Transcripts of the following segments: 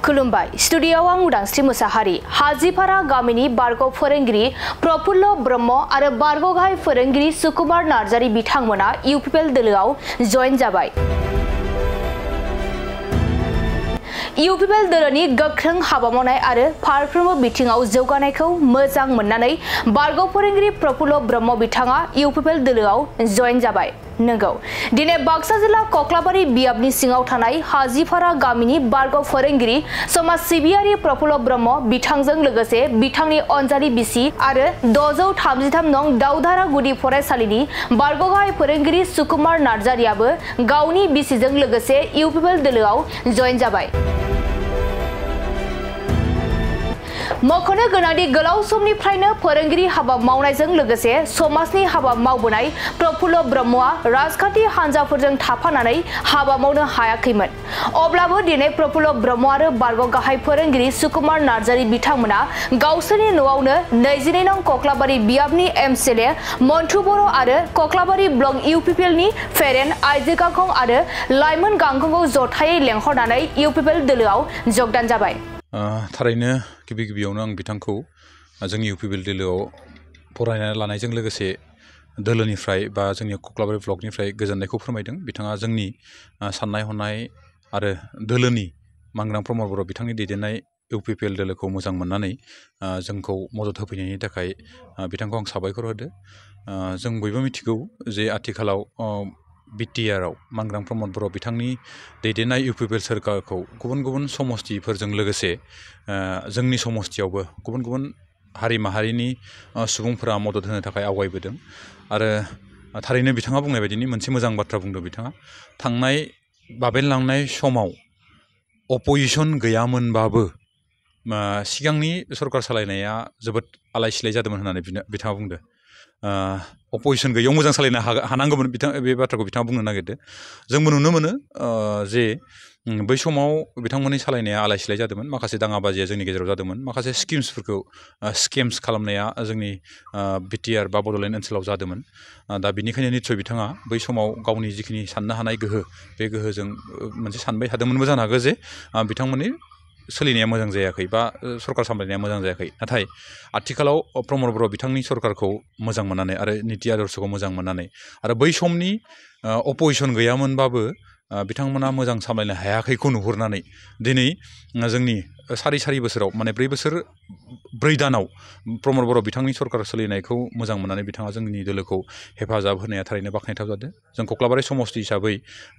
खुलुमबाय स्टुडियोआव आं उदांस्रि मुसाहारि हाजिपारा गामिनि बारग' फोरोंगिरि प्रफुल्ल ब्रह्म आरो बारग' गाहाय फोरोंगिरि सुकुमार नार्जारि बिथांमोना इउपिपिएल दोलोआव जयेन जाबाय। इउपिपिएल दोलोनि गोख्रों हाबा मावनाय आरो फारफ्रोमबो बिथिङाव जौगानायखौ मोजां मोननानै बारग' फोरोंगिरि प्रफुल्ल ब्रह्म बिथाङा इउपिपिएल दोलोआव जयेन जाबाय। नंगौ दिनै बाक्सा जिल्ला कक्लाबारि बियाबनि सिङाव थानाय हाजिपारा गामिनि बारग' फोरोंगिरि समाज सिबियारि प्रफुल्ल ब्रह्म बिथांजों लोगोसे बिथांनि अनजालि बिसि आरो 633 नं दाउधारा गुदि फरायसालिनि बारग' गाहाय फोरोंगिरि सुकुमार नार्जारियाबो गावनि बिसिजों लोगोसे इउपिपिएल दोलोआव जयेन जाबाय। मख'नो गोनांदि गोलाव समनिफ्रायनो फोरोंगिरि हाबा मावनायजों लोगोसे समाजनि हाबा मावबोनाय प्रफुल्ल ब्रह्मआ राजखान्थि हान्जाफोरजों थाफानानै हाबा मावनो हायाखैमोन। अब्लाबो दिनै प्रफुल्ल ब्रह्म आरो बारग' गाहाय फोरोंगिरि सुकुमार नार्जारि बिथांमोना गावसोरनि न'आवनो 22 नं कक्लाबारि बियाबनि एमसिएलए मन्टु बर' आरो कक्लाबारि ब्लक इउपिपिएलनि फेरेन आइजो गांखं आरो लाइमोन गांखंखौ जथायै लेंहरनानै इउपिपिएल दोलोआव जगदान जाबाय। थारैनो गिबियावनो आं बिथांखौ जोंनि इउपिपिएल दोलोआव फरायनानै लानायजों लोगोसे दोलोनिफ्राय बा जोंनि कक्लाबारि ब्लकनिफ्राय गोजोननायखौ फोरमायदों। बिथाङा जोंनि साननाय हनाय आरो दोलोनि मांग्रां प्रमद बर' बिथांनि दैदेननाय इउपिपिएल दोलोखौ मोजां मोननानै जोंखौ मदद होफैनायनि थाखाय बिथांखौ आं साबायखर होदों। जों बयबो मिथिगौ जे आथिखालाव बिटिआरआव मांग्रां प्रमद बर' बिथांनि दैदेननाय इउपिपिएल सोरखारखौ गुबुन समस्थिफोरजों लोगोसे जोंनि समस्थियावबो गुबुन हारि माहारिनि सुबुंफोरा मदद होनो थाखाय आवगायबोदों आरो थारैनो बिथाङा बुंनाय बायदिनि मोनसे मोजां बाथ्रा बुंदों। बिथाङा थांनाय बाबेनलांनाय समाव अपोजिसन गैयामोनबाबो सिगांनि सरकार सालायनाया जोबोद आलाय सिलाय जादोंमोन होननानै बिथाङा बुंदों। अपोजिसन गैयैयाव मोजां सालायनो हानांगौमोन बे बाथ्राखौ बिथाङा बुंनो नागिरदों। जोंबो नुनो मोनो जे बै समाव बिथांमोननि सालायनाया आलाय सिलाय जादोंमोन। माखासे दाङाबाजिया जोंनि गेजेराव जादोंमोन। माखासे स्किम्सफोरखौ स्केम्स खालामनाया जोंनि बिटिआर बा बड'लेण्ड ओनसोलाव जादोंमोन। दा बिनिखायनो निस्सय बिथाङा बै समाव गावनि जिखिनि साननो हानाय गोहो बे गोहोजों मोनसे सानबाय थादोंमोनबो जानो हागौ जे बिथांमोननि सोलिनाया मोजां जायाखै बा सरकार सामलायनाया मोजां जायाखै। नाथाय आथिखालाव प्रमद बर' बिथांनि सरकारखौ मोजां मोननानै आरो निति आदर्शखौ मोजां मोननानै आरो बै समनि अपोजिसन गैयामोनबाबो बिथांमोना मोजां सामलायनो हायाखैखौ नुहुरनानै दिनै जोंनि सारि बोसोराव माने 4 दानाव प्रमद बर' बिथांनि सरकार सोलिनायखौ मोजां मोननानै बिथाङा जोंनि दोलोखौ हेफाजाब होनाया थारैनो बाख्नायथाव जादों। जों कक्लाबारि समस्ति हिसाबै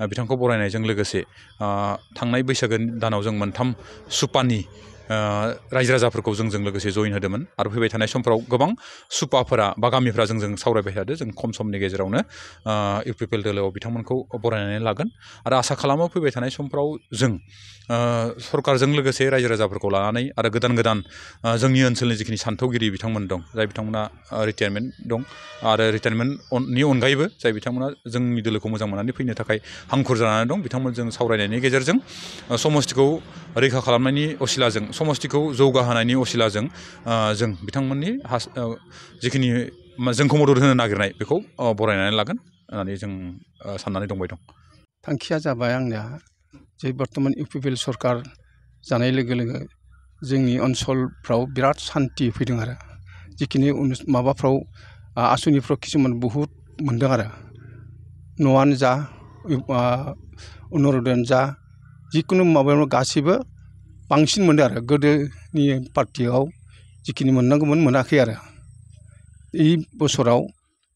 बिथांखौ बरायनायजों लोगोसे थांनाय बैसागो दानाव जों 3 सुपानि रायजो राजाफोरखौ जोंजों लोगोसे जइन होदोंमोन आरो फैबाय थानाय समफ्राव गोबां सुपाफोरा बा गामिफ्रा जोंजों सावरायबाय थादों। जों खम समनि गेजेरावनो इउपिपिएल दोलोआव बिथांमोनखौ बरायनानै लागोन आरो आसा खालामो फैबाय थानाय समफ्राव जों सरकारजों लोगोसे रायजो राजाफोरखौ लानानै आरो गोदान जोंनि ओनसोलनि जिखिनि सानथौगिरि बिथांमोन दं जाय बिथांमोना रिटायारमेन्ट दं आरो रिटायारमेन्टनि अनगायैबो जाय बिथांमोना जोंनि दोलोखौ मोजां मोननानै फैनो थाखाय हांखुर जानानै दं बिथांमोनजों सावरायनायनि गेजेरजों समस्थिखौ रैखा खालामनायनि असिलाजों समस्थिखौ जौगाहोनायनि असिलाजों जों बिथांमोननि जिखिनि जोंखौ मदद होनो नागिरनाय बेखौ बरायनानै लागोन होननानै जों साननानै दंबाय दं। थांखिया जाबाय आंनिया जे बर्तमान इउपिपिएल सरकार जानाय लोगो लोगो जोंनि ओनसोलफ्राव बिराद सान्थि फैदों आरो जिखिनि माबाफ्राव आसनिफ्राव किसुमान बहुद मोनदों आरो न'आनो जा अरुनदयानो जा जिखुनु माबायाव गासैबो बांसिन मोनदों आरो गोदोनि पार्टियाव जिखिनि मोननांगौमोन मोनाखै आरो बे बोसोराव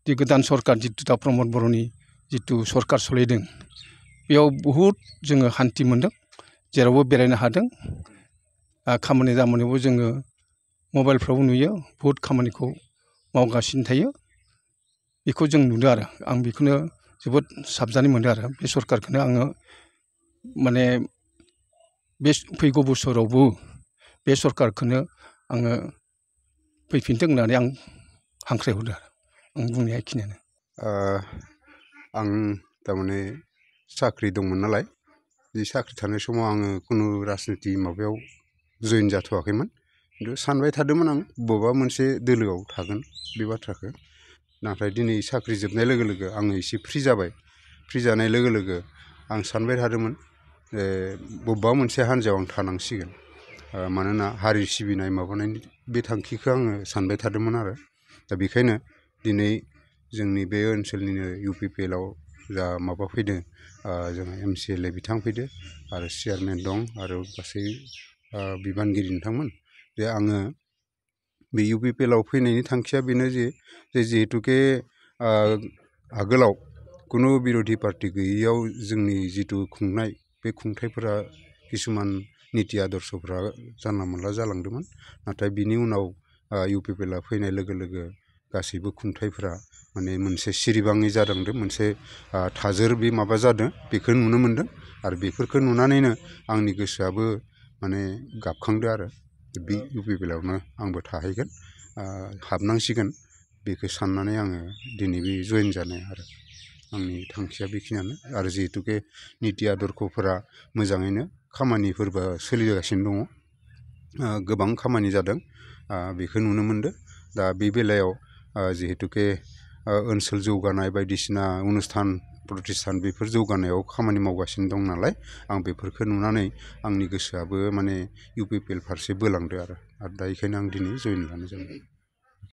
जे गोदान सरकार जिथु दा प्रमद बर'नि जिथु सरकार सोलिदों बेयाव बहुद जोङो हान्थि मोनदों। जेरावबो बेरायनो हादों खामानि दामानियावबो जोङो मबाइलफ्रावबो नुयो बहुद खामानिखौ मावगासिनो थायो। बेखौ जों नुदों आरो आं बेखौनो जोबोद साबजानाय मोनदों आरो बे सरकारखौनो आङो माने बे फैगौ बोसोरावबो बे सरकारखौनो आङो फैफिनथों होननानै आं हांख्रायहरदों आरो आं बुंनाया बेखिनियानो। आं थारमाने साख्रि दंमोन नालाय बे साख्रि थानाय समाव आङो खुनु राजनिति माबायाव जइन जाथ'वाखैमोन खिन्थु सानबाय थादोंमोन आं बबेबा मोनसे दोलोआव थागोन बे बाथ्राखौ। नाथाय दिनै साख्रि जोबनाय लोगो लोगो आङो एसे फ्रि जाबाय। फ्रि जानाय लोगो लोगो आं सानबाय थादोंमोन बबेबा मोनसे हान्जायाव आं थानांसिगोन मानोना हारि सिबिनाय माबानायनि बे थांखिखौ आङो सानबाय थादोंमोन आरो दा बेखायनो दिनै जोंनि बे ओनसोलनिनो UPPLआव जा माबा फैदों जोंहा MCLA बिथां फैदों आरो चेयारमेन दं आरो गासै बिबानगिरि नोंथांमोन जे आङो बे UPPLआव फैनायनि थांखिया बेनो जे जिहेतुके आगोलाव कुनु बिर'धि पार्टि गैयैयाव जोंनि जिथु खुंनाय बे खुंथायफोरा किसुमान नीति आदर्शफोरा जानला मोनला जालांदोंमोन नाथाय बिनि उनाव UPPLआ फैनाय लोगो लोगो गासैबो खुंथायफोरा माने मोनसे सिरिबाङै जादों मोनसे थाजोर बे माबा जादों बेखौ नुनो मोन्दों आरो बेफोरखौ नुनानैनो आंनि गोसोआबो माने गाबखांदों आरो बे UPPLआवनो आंबो थाहैगोन हाबनांसिगोन बेखौ साननानै आङो दिनै बे जइन जानाय आरो आंनि थांखिया बेखिनियानो आरो जिहेतुके नीति आदर्शफोरा मोजाङैनो खामानिफोरबो सोलिगासिनो दङ गोबां खामानि जादों बेखौ नुनो मोन्दों दा बे बेलायाव जिहेतुके ओनसोल जौगानाय बायदिसिना अनुस्थान प्रतिष्ठान बेफोर जौगानायाव खामानि मावगासिनो दं नालाय आं बेफोरखौ नुनानै आंनि गोसोआबो माने UPPL फारसे बोलांदो आरो दा बेखायनो आं दिनै जइन लानाय जाबाय